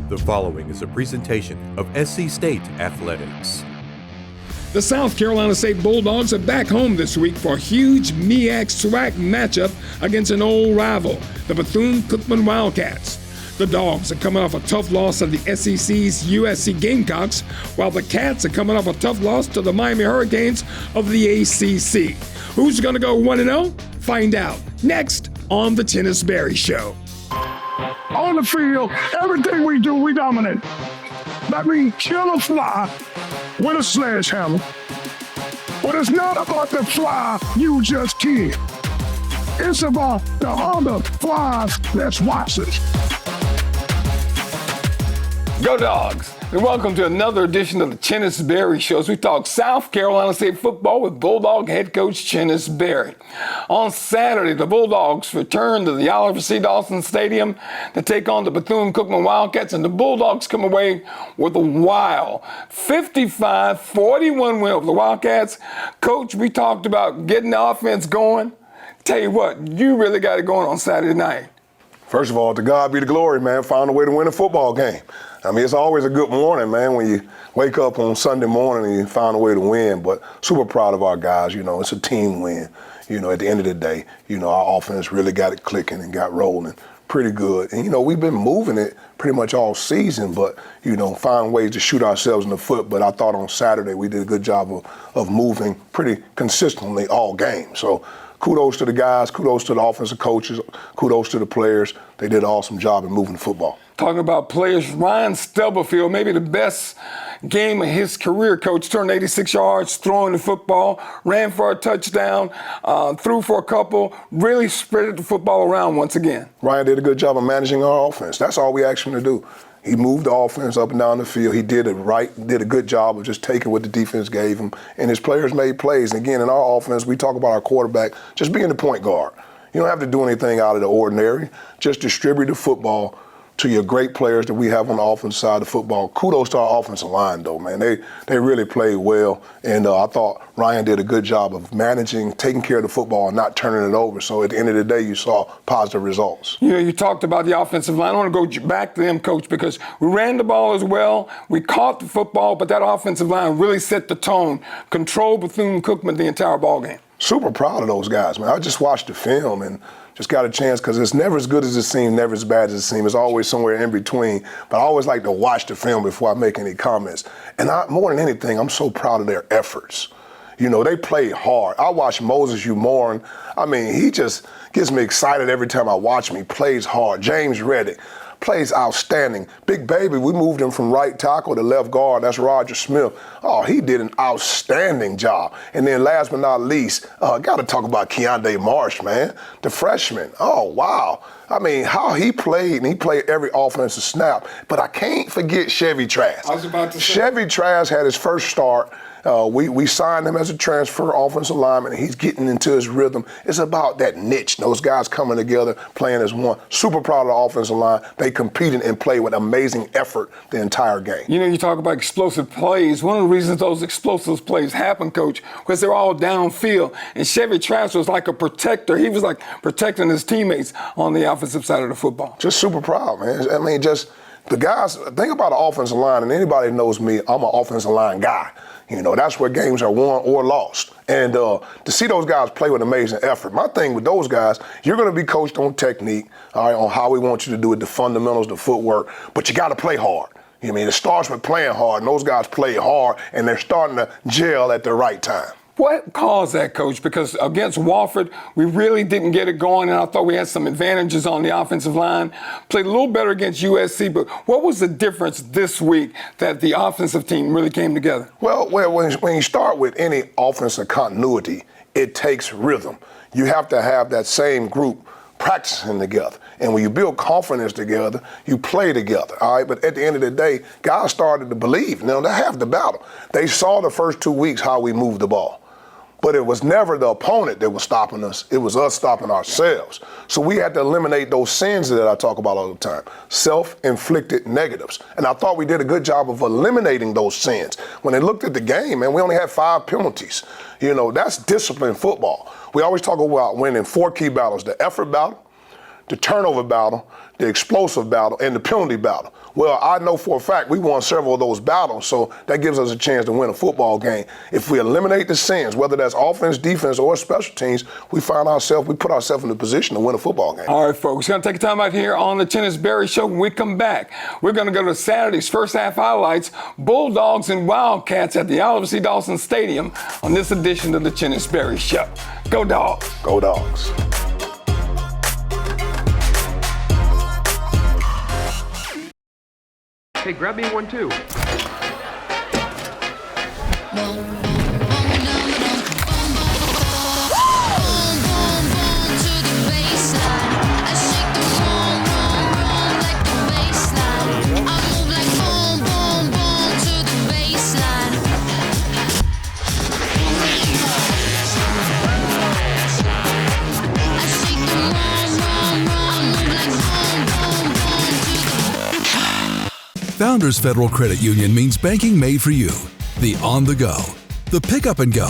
The following is a presentation of SC State Athletics. The South Carolina State Bulldogs are back home this week for a huge MEAC-SWAC matchup against an old rival, the Bethune-Cookman Wildcats. The Dogs are coming off a tough loss to the SEC's USC Gamecocks, while the Cats are coming off a tough loss to the Miami Hurricanes of the ACC. Who's going to go 1-0? Find out next on the Chennis Show. On the field, everything we do, we dominate. That means kill a fly with a sledgehammer. But it's not about the fly you just killed. It's about the other flies that's watching. Go Dogs! And welcome to another edition of the Chennis Show as we talk South Carolina State football with Bulldog head coach Chennis. On Saturday, the Bulldogs return to the Oliver C. Dawson Stadium to take on the Bethune-Cookman Wildcats, and the Bulldogs come away with a wild 55-41 win over the Wildcats. Coach, we talked about getting the offense going. Tell you what, you really got it going on Saturday night. First of all, to God be the glory, man. Found a way to win a football game. I mean, it's always a good morning, man, when you wake up on Sunday morning and you find a way to win. But super proud of our guys. You know, it's a team win. You know, at the end of the day, you know, our offense really got it clicking and got rolling pretty good. And, you know, we've been moving it pretty much all season, but, you know, find ways to shoot ourselves in the foot. But I thought on Saturday we did a good job of moving pretty consistently all game. So kudos to the guys, kudos to the offensive coaches, kudos to the players. They did an awesome job in moving the football. Talking about players, Ryan Stubblefield, maybe the best game of his career, coach, turned 86 yards, throwing the football, ran for a touchdown, threw for a couple, really spread the football around once again. Ryan did a good job of managing our offense. That's all we asked him to do. He moved the offense up and down the field. He did it right, did a good job of just taking what the defense gave him. And his players made plays. And again, in our offense, we talk about our quarterback just being the point guard. You don't have to do anything out of the ordinary. Just distribute the football to your great players that we have on the offensive side of the football. Kudos to our offensive line, though, man. They really played well. And I thought Ryan did a good job of managing, taking care of the football and not turning it over. So at the end of the day, you saw positive results. You know, you talked about the offensive line. I want to go back to them, Coach, because we ran the ball as well. We caught the football, but that offensive line really set the tone, controlled Bethune-Cookman the entire ball game. Super proud of those guys, man. I just watched the film and just got a chance because it's never as good as it seems, never as bad as it seems. It's always somewhere in between. But I always like to watch the film before I make any comments. And more than anything, I'm so proud of their efforts. You know, they played hard. I watch Moses Umorin. I mean, he just gets me excited every time I watch him. He plays hard. James Reddick plays outstanding. Big Baby, we moved him from right tackle to left guard. That's Roger Smith. Oh, he did an outstanding job. And then last but not least, got to talk about Keondae Marsh, man, the freshman. Oh, wow. I mean, how he played, and he played every offensive snap. But I can't forget Chevy Trask. I was about to say. Chevy Trask had his first start. We signed him as a transfer offensive lineman, and he's getting into his rhythm. It's about that niche, those guys coming together, playing as one. Super proud of the offensive line. They competed and played with amazing effort the entire game. You know, you talk about explosive plays. One of the reasons those explosive plays happen, Coach, because they're all downfield. And Chevy Trask was like a protector. He was like protecting his teammates on the offensive side of the football. Just super proud, man. I mean, just the guys, think about the offensive line, and anybody that knows me, I'm an offensive line guy. You know, that's where games are won or lost. And to see those guys play with amazing effort, my thing with those guys, you're going to be coached on technique, all right, on how we want you to do it, the fundamentals, the footwork, but you got to play hard. You know what I mean? It starts with playing hard, and those guys play hard, and they're starting to gel at the right time. What caused that, Coach? Because against Wofford, we really didn't get it going, and I thought we had some advantages on the offensive line. Played a little better against USC, but what was the difference this week that the offensive team really came together? Well, when you start with any offensive continuity, it takes rhythm. You have to have that same group practicing together. And when you build confidence together, you play together, all right? But at the end of the day, guys started to believe. Now, they have the battle. They saw the first 2 weeks how we moved the ball. But it was never the opponent that was stopping us. It was us stopping ourselves. So we had to eliminate those sins that I talk about all the time, self-inflicted negatives. And I thought we did a good job of eliminating those sins. When they looked at the game, man, we only had 5 penalties. You know, that's disciplined football. We always talk about winning 4 key battles: the effort battle, the turnover battle, the explosive battle, and the penalty battle. Well, I know for a fact we won several of those battles, so that gives us a chance to win a football game. If we eliminate the sins, whether that's offense, defense, or special teams, we put ourselves in the position to win a football game. All right, folks, we're going to take a time out here on the Chennis Berry Show. When we come back, we're going to go to Saturday's first half highlights, Bulldogs and Wildcats at the Oliver C. Dawson Stadium on this edition of the Chennis Berry Show. Go Dogs. Go Dogs. Hey, grab me one too. Founders Federal Credit Union means banking made for you. The on the go, the pick up and go,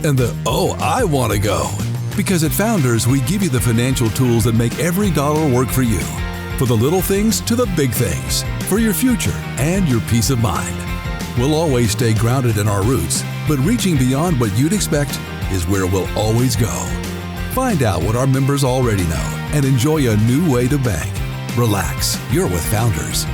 and the oh, I want to go. Because at Founders, we give you the financial tools that make every dollar work for you. For the little things to the big things. For your future and your peace of mind. We'll always stay grounded in our roots, but reaching beyond what you'd expect is where we'll always go. Find out what our members already know and enjoy a new way to bank. Relax, you're with Founders.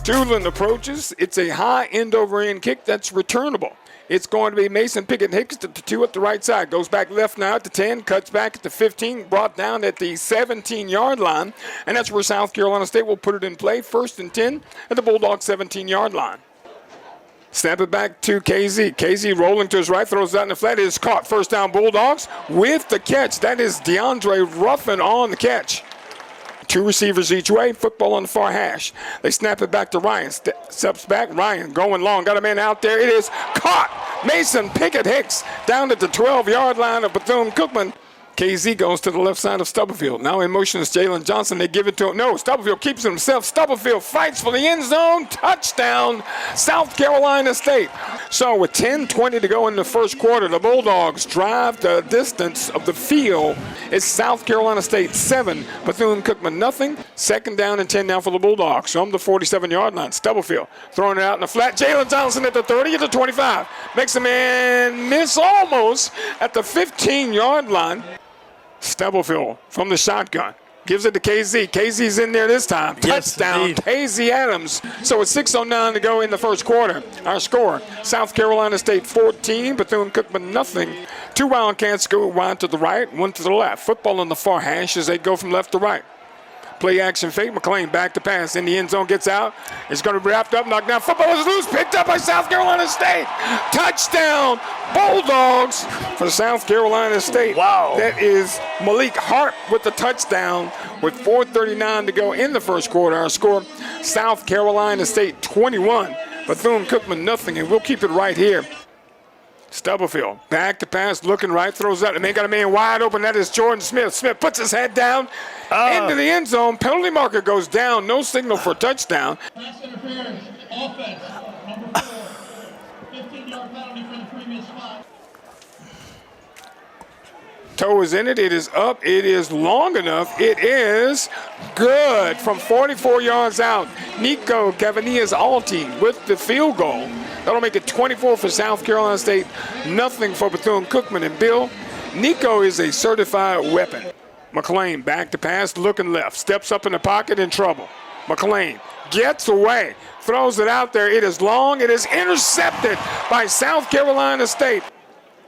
Doolin approaches. It's a high end-over-end kick that's returnable. It's going to be Mason Pickett-Hicks to the 2 at the right side. Goes back left now at the 10, cuts back at the 15, brought down at the 17-yard line. And that's where South Carolina State will put it in play. 1st and 10 at the Bulldogs 17-yard line. Snap it back to KZ. KZ rolling to his right, throws it out in the flat. It is caught. First down Bulldogs with the catch. That is DeAndre Ruffin on the catch. 2 receivers each way, football on the far hash. They snap it back to Ryan. Steps back, Ryan going long. Got a man out there. It is caught. Mason Pickett-Hicks down at the 12-yard line of Bethune-Cookman. KZ goes to the left side of Stubblefield. Now in motion is Jalen Johnson. They give it to him. No, Stubblefield keeps it himself. Stubblefield fights for the end zone. Touchdown, South Carolina State. So with 10:20 to go in the first quarter, the Bulldogs drive the distance of the field. It's South Carolina State 7, Bethune-Cookman nothing. 2nd down and 10 now for the Bulldogs. So on the 47-yard line. Stubblefield throwing it out in the flat. Jalen Johnson at the 30, at the 25. Makes a man miss almost at the 15-yard line. Stubblefield from the shotgun. Gives it to KZ. KZ's in there this time. Touchdown, KZ Adams. So it's 6:09 to go in the first quarter. Our score, South Carolina State 14, Bethune-Cookman nothing. 2 Wildcats go wide to the right, 1 to the left. Football on the far hash as they go from left to right. Play action fake. McLean back to pass. In the end zone, gets out. It's going to be wrapped up, knocked down. Football is loose. Picked up by South Carolina State. Touchdown, Bulldogs for South Carolina State. Wow. That is Malik Hart with the touchdown with 4:39 to go in the first quarter. Our score, South Carolina State 21, Bethune-Cookman nothing, and we'll keep it right here. Stubblefield back to pass, looking right, throws out, and they got a man wide open. That is Jordan Smith. Smith puts his head down into the end zone. Penalty marker goes down. No signal for touchdown. Pass interference, offense, number 4, 15-yard penalty for the previous spot. Toe is in it. It is up. It is long enough. It is good from 44 yards out. Nico Cavanias-Alti with the field goal. That'll make it 24 for South Carolina State, nothing for Bethune-Cookman. And Bill, Nico is a certified weapon. McLean back to pass, looking left, steps up in the pocket, in trouble. McLean gets away, throws it out there. It is long. It is intercepted by South Carolina State.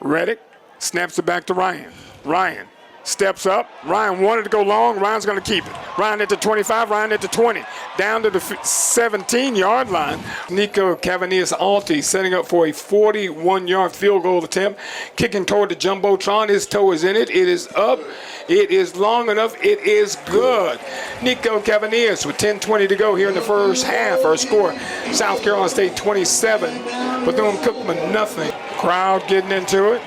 Reddick snaps it back to Ryan. Ryan steps up. Ryan wanted to go long. Ryan's going to keep it. Ryan at the 25, Ryan at the 20. Down to the 17-yard line. Nico Cavanias-Alti setting up for a 41-yard field goal attempt. Kicking toward the Jumbotron. His toe is in it. It is up. It is long enough. It is good. Nico Cavanias with 10:20 to go here in the first half. Our score, South Carolina State 27, Bethune-Cookman nothing. Crowd getting into it.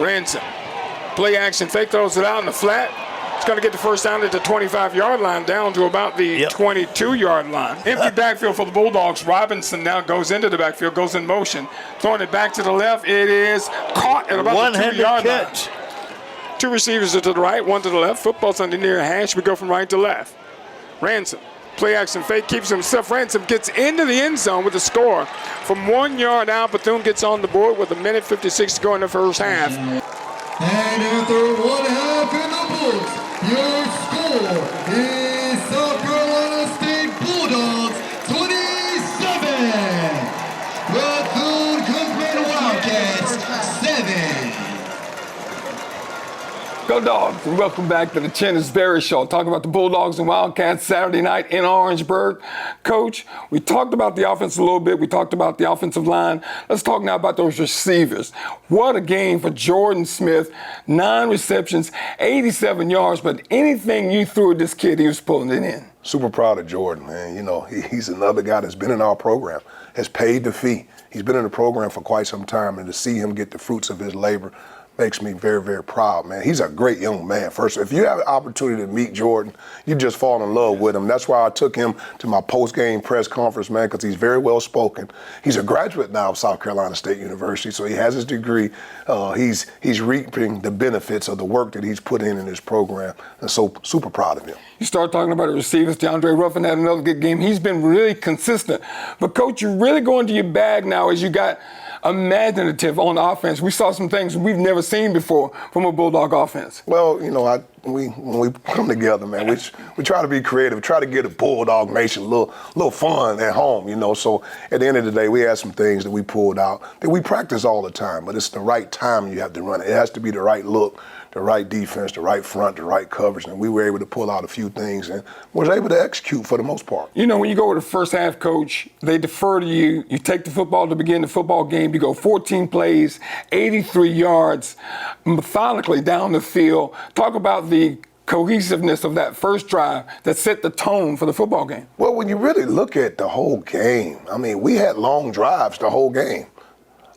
Ransom. Play action fake, throws it out in the flat. It's going to get the first down at the 25-yard line, down to about the 22-yard line. Empty backfield for the Bulldogs. Robinson now goes into the backfield, goes in motion, throwing it back to the left. It is caught at about the 2-yard line. Two receivers to the right, one to the left. Football's on the near hash. We go from right to left. Ransom, play action fake, keeps himself. Ransom gets into the end zone with a score. From 1 yard out, Bethune gets on the board with 1:56 to go in the first half. And after 1 half in the books, your score is South Carolina State Bulldogs 27, Bethune-Cookman Wildcats 7. Go Dogs, and welcome back to the Chennis Berry Show. Talking about the Bulldogs and Wildcats Saturday night in Orangeburg. Coach, we talked about the offense a little bit. We talked about the offensive line. Let's talk now about those receivers. What a game for Jordan Smith. 9 receptions, 87 yards, but anything you threw at this kid, he was pulling it in. Super proud of Jordan, man. You know, he's another guy that's been in our program, has paid the fee. He's been in the program for quite some time, and to see him get the fruits of his labor makes me very, very proud, man. He's a great young man. First, if you have the opportunity to meet Jordan, you just fall in love with him. That's why I took him to my post-game press conference, man, because he's very well spoken. He's a graduate now of South Carolina State University, so he has his degree. He's reaping the benefits of the work that he's put in his program, and so super proud of him. You start talking about the receivers. DeAndre Ruffin had another good game. He's been really consistent. But, Coach, you're really going to your bag now as you got imaginative on offense. We saw some things we've never seen before from a Bulldog offense. Well, you know, when we come together, man, we try to be creative, try to get a Bulldog Nation a little fun at home, you know. So at the end of the day, we had some things that we pulled out that we practice all the time, but it's the right time you have to run it. It has to be the right look, the right defense, the right front, the right coverage, and we were able to pull out a few things and was able to execute for the most part. You know, when you go to the first half, Coach, they defer to you. You take the football to begin the football game. You go 14 plays, 83 yards, methodically down the field. Talk about the cohesiveness of that first drive that set the tone for the football game. Well, when you really look at the whole game, I mean, we had long drives the whole game.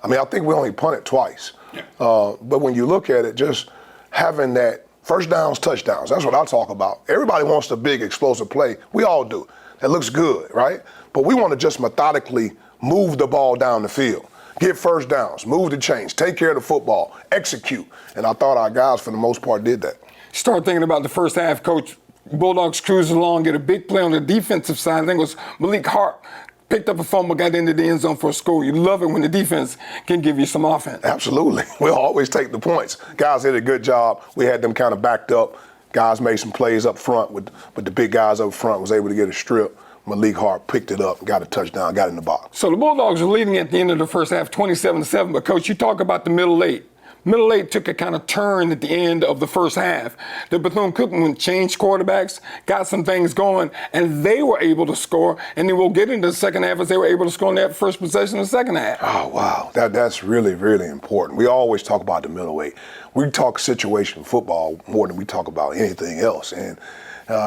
I mean, I think we only punted twice. Yeah. But when you look at it, just having that first downs, touchdowns, that's what I talk about. Everybody wants the big explosive play. We all do. That looks good, right? But we want to just methodically move the ball down the field, get first downs, move the chains, take care of the football, execute. And I thought our guys, for the most part, did that. Start thinking about the first half, Coach. Bulldogs cruise along, get a big play on the defensive side. I think it was Malik Hart picked up a fumble, got into the end zone for a score. You love it when the defense can give you some offense. Absolutely. We'll always take the points. Guys did a good job. We had them kind of backed up. Guys made some plays up front with the big guys up front, was able to get a strip. Malik Hart picked it up, got a touchdown, got in the box. So the Bulldogs are leading at the end of the first half, 27-7. But, Coach, you talk about the middle eight. Middle eight took a kind of turn at the end of the first half. The Bethune-Cookman changed quarterbacks, got some things going, and they were able to score. And then we'll get into the second half as they were able to score in that first possession of the second half. Oh, wow. That's really, really important. We always talk about the middle eight. We talk situation football more than we talk about anything else. And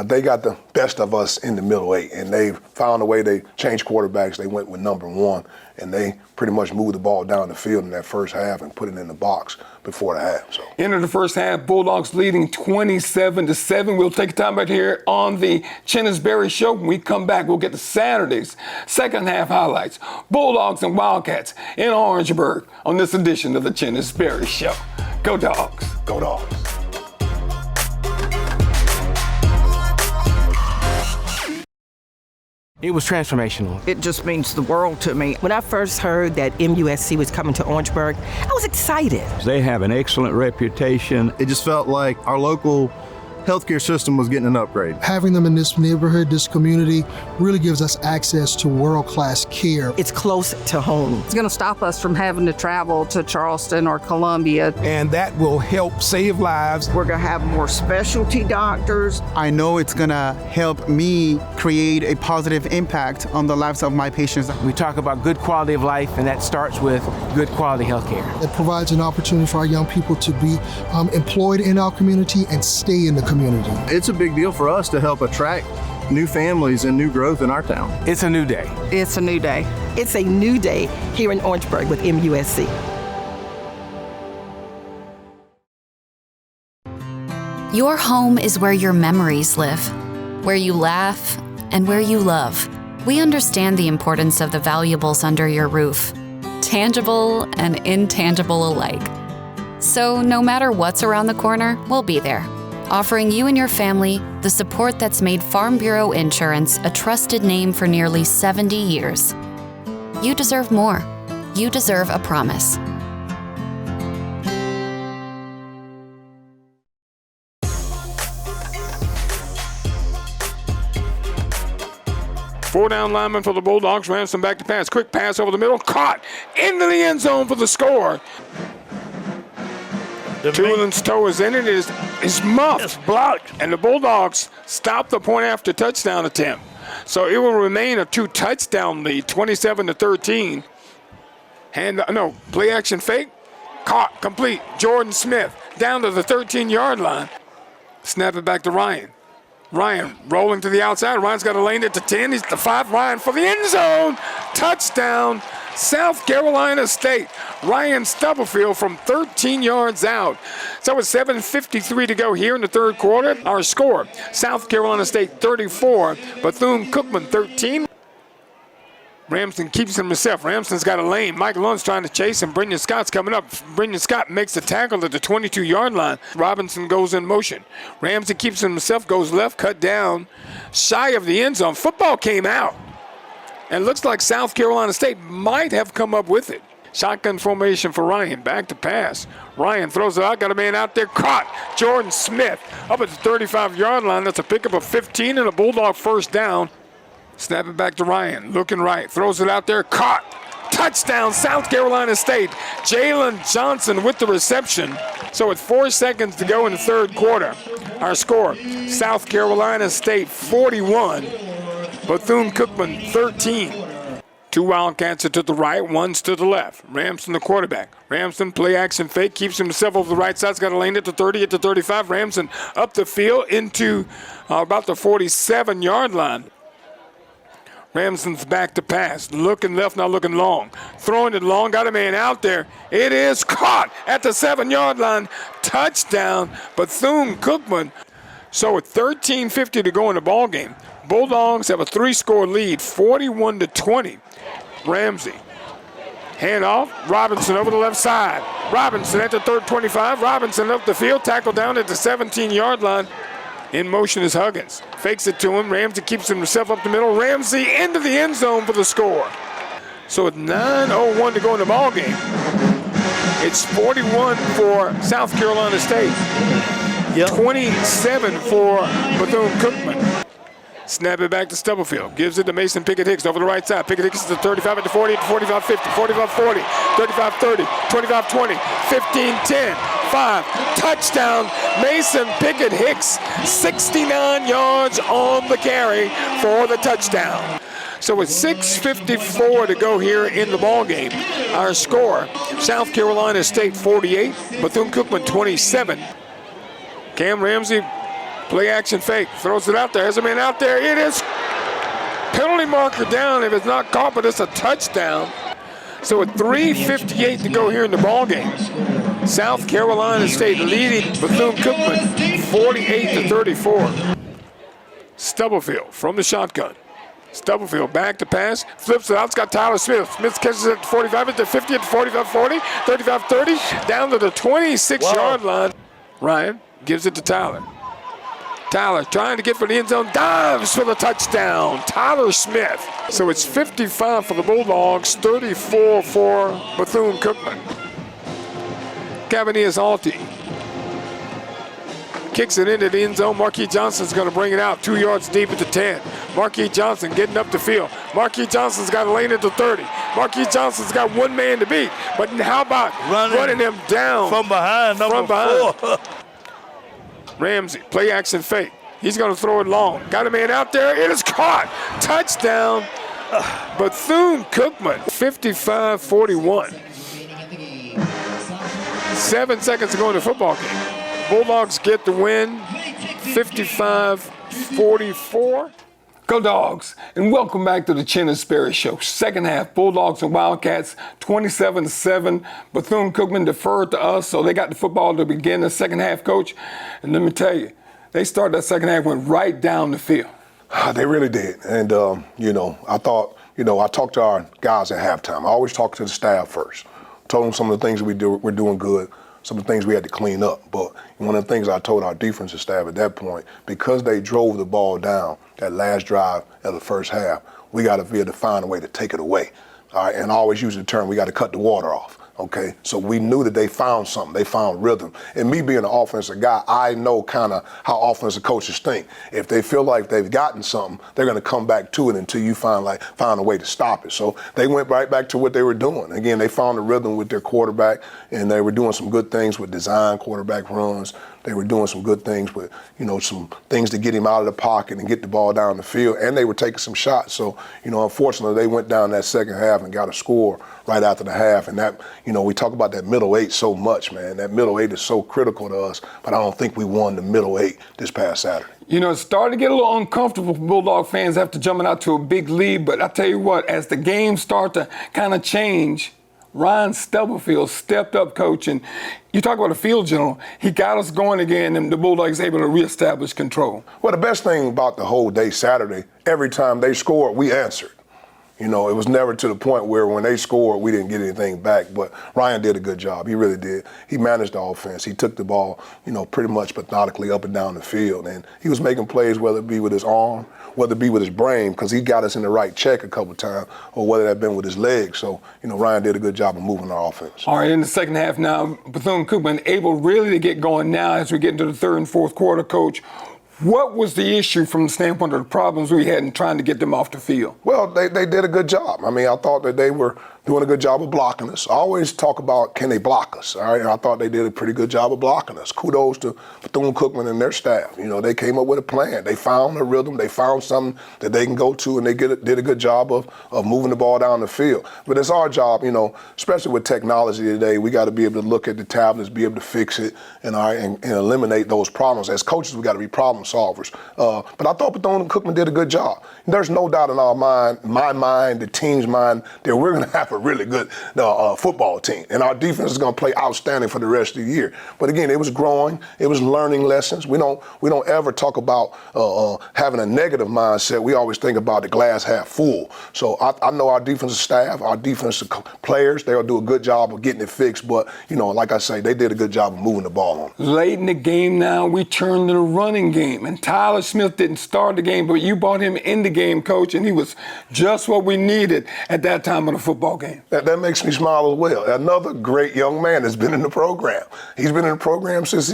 they got the best of us in the middle eight, and they found a way. They changed quarterbacks. They went with number 1, and they pretty much moved the ball down the field in that first half and put it in the box before the half. So end of the first half, Bulldogs leading 27-7. We'll take time right here on the Chennis Berry Show. When we come back, we'll get to Saturday's second half highlights. Bulldogs and Wildcats in Orangeburg on this edition of the Chennis Berry Show. Go Dogs. Go Dogs. It was transformational. It just means the world to me. When I first heard that MUSC was coming to Orangeburg, I was excited. They have an excellent reputation. It just felt like our local healthcare system was getting an upgrade. Having them in this neighborhood, this community, really gives us access to world-class care. It's close to home. It's going to stop us from having to travel to Charleston or Columbia. And that will help save lives. We're going to have more specialty doctors. I know it's going to help me create a positive impact on the lives of my patients. We talk about good quality of life, and that starts with good quality health care. It provides an opportunity for our young people to be employed in our community and stay in the community. It's a big deal for us to help attract new families and new growth in our town. It's a new day. It's a new day. It's a new day here in Orangeburg with MUSC. Your home is where your memories live, where you laugh, and where you love. We understand the importance of the valuables under your roof, tangible and intangible alike. So no matter what's around the corner, we'll be there, offering you and your family the support that's made Farm Bureau Insurance a trusted name for nearly 70 years. You deserve more. You deserve a promise. Four down lineman for the Bulldogs. Ransom back to pass. Quick pass over the middle. Caught into the end zone for the score. Tulin's toe is in it. It's muffed. It's blocked. And the Bulldogs stop the point after touchdown attempt. So it will remain a 2-touchdown lead, 27-13. Play action fake. Caught, complete. Jordan Smith down to the 13-yard line. Snap it back to Ryan. Ryan rolling to the outside. Ryan's got a lane at the 10. He's the 5. Ryan for the end zone. Touchdown, South Carolina State. Ryan Stubblefield from 13 yards out. So with 7:53 to go here in the third quarter, our score, South Carolina State 34, Bethune-Cookman 13. Ramsden keeps him himself. Ramsden's got a lane. Michael Lund's trying to chase him. Brendan Scott's coming up. Brendan Scott makes the tackle at the 22-yard line. Robinson goes in motion. Ramsden keeps him himself, goes left, cut down, shy of the end zone. Football came out. And looks like South Carolina State might have come up with it. Shotgun formation for Ryan. Back to pass. Ryan throws it out. Got a man out there. Caught. Jordan Smith up at the 35-yard line. That's a pickup of 15 and a Bulldog first down. Snap it back to Ryan. Looking right. Throws it out there. Caught. Touchdown, South Carolina State. Jalen Johnson with the reception. So with 4 seconds to go in the third quarter, our score, South Carolina State 41, Bethune-Cookman 13. Two Wildcats are to the right, one's to the left. Ramsden, the quarterback. Ramsden, play action fake, keeps himself over the right side. He's got a lane at the 30, at the 35. Ramsden up the field into about the 47-yard line. Ramsden's back to pass. Looking left, now looking long. Throwing it long, got a man out there. It is caught at the 7-yard line. Touchdown, Bethune-Cookman. So with 13:50 to go in the ball game, Bulldogs have a 3-score lead, 41-20. Ramsey. Hand off. Robinson over the left side. Robinson at the 25. Robinson up the field. Tackle down at the 17-yard line. In motion is Huggins. Fakes it to him. Ramsey keeps himself up the middle. Ramsey into the end zone for the score. So with 9:01 to go in the ball game, it's 41 for South Carolina State. 27 for Bethune-Cookman. Snap it back to Stubblefield. Gives it to Mason Pickett-Hicks over the right side. Pickett-Hicks is the 35 at the 40, at the 45-50, 45-40, 35-30, 25-20, 15-10, 5. Touchdown, Mason Pickett-Hicks. 69 yards on the carry for the touchdown. So with 6:54 to go here in the ball game, our score, South Carolina State 48, Bethune-Cookman 27. Cam Ramsey, play action fake, throws it out there. Has a man out there. It is penalty marker down if it's not caught, but it's a touchdown. So with 3:58 to go here in the ball game, South Carolina State leading Bethune-Cookman 48-34. Stubblefield from the shotgun. Stubblefield back to pass, flips it out. It's got Tyler Smith. Smith catches it at the 45, at the 50, at the 45-40, 35-30, down to the 26-yard line. Ryan gives it to Tyler. Tyler trying to get for the end zone, dives for the touchdown. Tyler Smith. So it's 55 for the Bulldogs, 34 for Bethune-Cookman. Cavaniers Alti kicks it into the end zone. Marquis Johnson's going to bring it out 2 yards deep at the 10. Marquis Johnson getting up the field. Marquis Johnson's got a lane at the 30. Marquis Johnson's got one man to beat. But how about running him down from behind, number 4. Ramsey, play action fake. He's going to throw it long. Got a man out there. It is caught. Touchdown, Bethune-Cookman, 55-41. 7 seconds to go in the football game. Bulldogs get the win, 55-44. Go Dogs, and welcome back to the Chennis Berry Show. Second half, Bulldogs and Wildcats, 27-7. Bethune-Cookman deferred to us, so they got the football to begin the second half, Coach. And let me tell you, they started that second half, went right down the field. They really did. And, I thought, I talked to our guys at halftime. I always talk to the staff first. Told them some of the things we're doing good, some of the things we had to clean up. But one of the things I told our defensive staff at that point, because they drove the ball down that last drive of the first half, we got to be able to find a way to take it away. All right, and I always use the term, we got to cut the water off. Okay, so we knew that they found something. They found rhythm. And me being an offensive guy, I know kind of how offensive coaches think. If they feel like they've gotten something, they're going to come back to it until you find a way to stop it. So they went right back to what they were doing. Again, they found a rhythm with their quarterback, and they were doing some good things with design quarterback runs. They were doing some good things with, some things to get him out of the pocket and get the ball down the field, and they were taking some shots. So, unfortunately, they went down that second half and got a score right after the half. And that, we talk about that middle eight so much, man. That middle eight is so critical to us, but I don't think we won the middle eight this past Saturday. It started to get a little uncomfortable for Bulldog fans after jumping out to a big lead, but I tell you what, as the game started to kind of change, Ryan Stubblefield stepped up, Coach, and you talk about a field general. He got us going again, and the Bulldogs able to reestablish control. Well, the best thing about the whole day Saturday, every time they scored, we answered. It was never to the point where when they scored, we didn't get anything back. But Ryan did a good job. He really did. He managed the offense. He took the ball, pretty much methodically up and down the field. And he was making plays, whether it be with his arm, whether it be with his brain, because he got us in the right check a couple times, or whether that been with his legs. So, Ryan did a good job of moving our offense. All right, in the second half now, Bethune-Cookman able really to get going now as we get into the third and fourth quarter, Coach. What was the issue from the standpoint of the problems we had in trying to get them off the field? Well, they did a good job. I thought that they were doing a good job of blocking us. I always talk about, can they block us, all right? And I thought they did a pretty good job of blocking us. Kudos to Bethune-Cookman and their staff. They came up with a plan. They found a rhythm. They found something that they can go to, and they did a good job of moving the ball down the field. But it's our job, especially with technology today, we got to be able to look at the tablets, be able to fix it, and eliminate those problems. As coaches, we got to be problem solvers. But I thought Bethune-Cookman did a good job. There's no doubt in our mind, my mind, the team's mind, that we're going to have a really good football team. And our defense is going to play outstanding for the rest of the year. But again, it was growing. It was learning lessons. We don't ever talk about having a negative mindset. We always think about the glass half full. So I know our defensive staff, our defensive players, they'll do a good job of getting it fixed. But, like I say, they did a good job of moving the ball on. Late in the game now, we turned to the running game. And Tyler Smith didn't start the game, but you brought him in the game, Coach, and he was just what we needed at that time of the football game. That makes me smile as well. Another great young man that's been in the program. He's been in the program since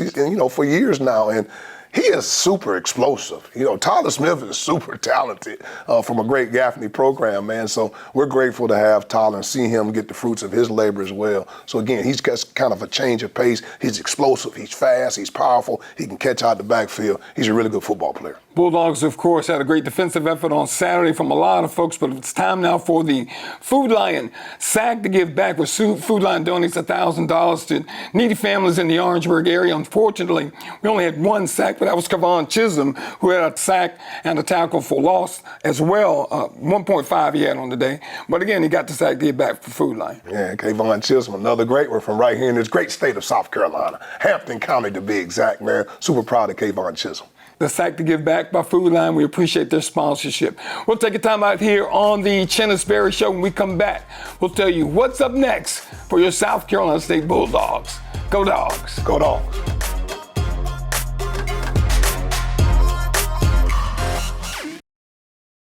for years now, and he is super explosive. Tyler Smith is super talented from a great Gaffney program, man. So we're grateful to have Tyler and see him get the fruits of his labor as well. So again, he's got kind of a change of pace. He's explosive. He's fast. He's powerful. He can catch out the backfield. He's a really good football player. Bulldogs, of course, had a great defensive effort on Saturday from a lot of folks, but it's time now for the Food Lion Sack to Give Back, where Food Lion donates $1,000 to needy families in the Orangeburg area. Unfortunately, we only had one sack, but that was Kavon Chisholm, who had a sack and a tackle for loss as well. 1.5 he had on the day. But again, he got the sack to give back for Food Lion. Yeah, Kavon Chisholm, another great one from right here in this great state of South Carolina. Hampton County to be exact, man. Super proud of Kavon Chisholm. The Sack to Give Back by Food Lion. We appreciate their sponsorship. We'll take a time out here on the Chennis Berry Show. When we come back, we'll tell you what's up next for your South Carolina State Bulldogs. Go Dogs. Go Dogs.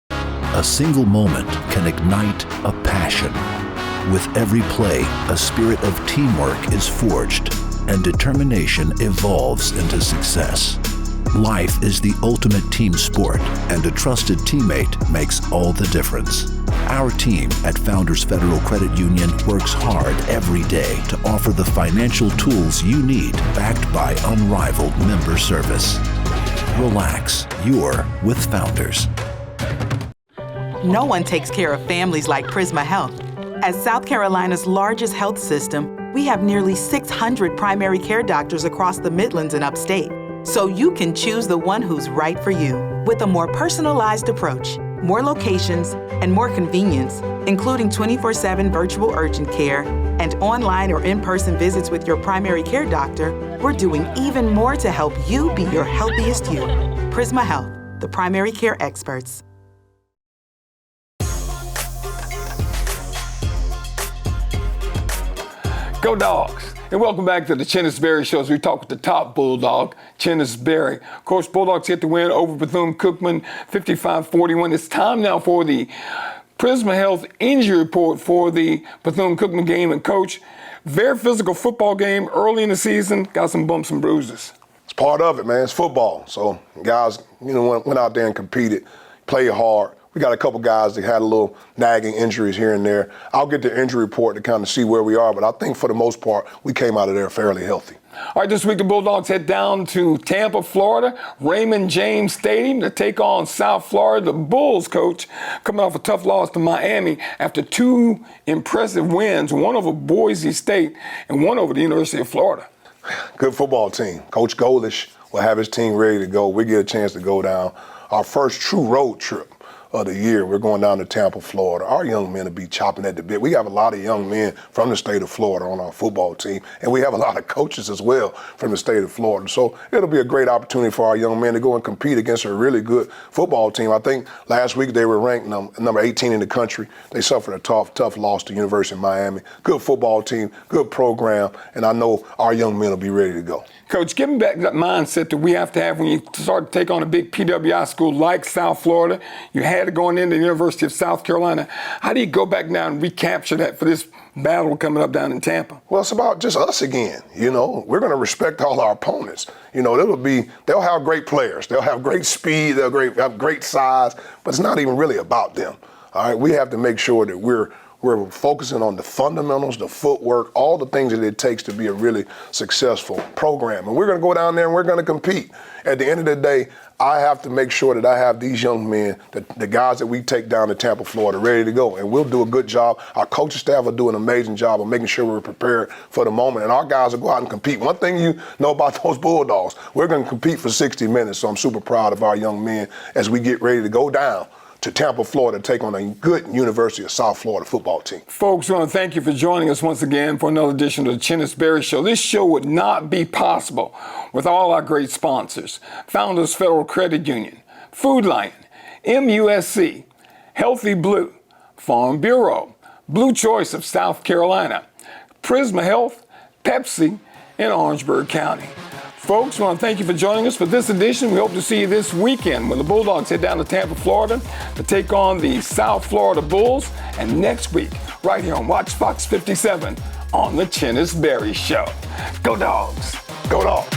A single moment can ignite a passion. With every play, a spirit of teamwork is forged, and determination evolves into success. Life is the ultimate team sport, and a trusted teammate makes all the difference. Our team at Founders Federal Credit Union works hard every day to offer the financial tools you need, backed by unrivaled member service. Relax, you're with Founders. No one takes care of families like Prisma Health. As South Carolina's largest health system, we have nearly 600 primary care doctors across the Midlands and upstate, so you can choose the one who's right for you. with a more personalized approach, more locations, and more convenience, including 24/7 virtual urgent care and online or in-person visits with your primary care doctor, we're doing even more to help you be your healthiest you. Prisma Health, the primary care experts. Go Dogs! And welcome back to the Chennis Berry Show as we talk with the top Bulldog, Chennis Berry. Of course, Bulldogs get the win over Bethune-Cookman, 55-41. It's time now for the Prisma Health injury report for the Bethune-Cookman game. And Coach, very physical football game early in the season, got some bumps and bruises. It's part of it, man. It's football. So guys, went out there and competed, played hard. We got a couple guys that had a little nagging injuries here and there. I'll get the injury report to kind of see where we are, but I think for the most part, we came out of there fairly healthy. All right, this week the Bulldogs head down to Tampa, Florida, Raymond James Stadium to take on South Florida. The Bulls, Coach, coming off a tough loss to Miami after two impressive wins, one over Boise State and one over the University of Florida. Good football team. Coach Golish will have his team ready to go. We get a chance to go down our first true road trip of the year. We're going down to Tampa, Florida. Our young men will be chopping at the bit. We have a lot of young men from the state of Florida on our football team, and we have a lot of coaches as well from the state of Florida. So it'll be a great opportunity for our young men to go and compete against a really good football team. I think last week they were ranked number 18 in the country. They suffered a tough loss to University of Miami. Good football team, good program, and I know our young men will be ready to go. Coach, give me back that mindset that we have to have when you start to take on a big PWI school like South Florida. You had it going into the University of South Carolina. How do you go back down and recapture that for this battle coming up down in Tampa? Well, it's about just us again. We're going to respect all our opponents. They'll have great players. They'll have great speed. They'll have great size, but it's not even really about them. All right, we have to make sure that we're focusing on the fundamentals, the footwork, all the things that it takes to be a really successful program. And we're going to go down there and we're going to compete. At the end of the day, I have to make sure that I have these young men, the guys that we take down to Tampa, Florida, ready to go. And we'll do a good job. Our coaching staff will do an amazing job of making sure we're prepared for the moment. And our guys will go out and compete. One thing you know about those Bulldogs, we're going to compete for 60 minutes. So I'm super proud of our young men as we get ready to go down to Tampa, Florida, to take on a good University of South Florida football team. Folks, I want to thank you for joining us once again for another edition of the Chennis Berry Show. This show would not be possible with all our great sponsors. Founders Federal Credit Union, Food Lion, MUSC, Healthy Blue, Farm Bureau, Blue Choice of South Carolina, Prisma Health, Pepsi, and Orangeburg County. Folks, I want to thank you for joining us for this edition. We hope to see you this weekend when the Bulldogs head down to Tampa, Florida to take on the South Florida Bulls. And next week, right here on Watch Fox 57 on the Chennis Berry Show. Go Dogs! Go Dogs!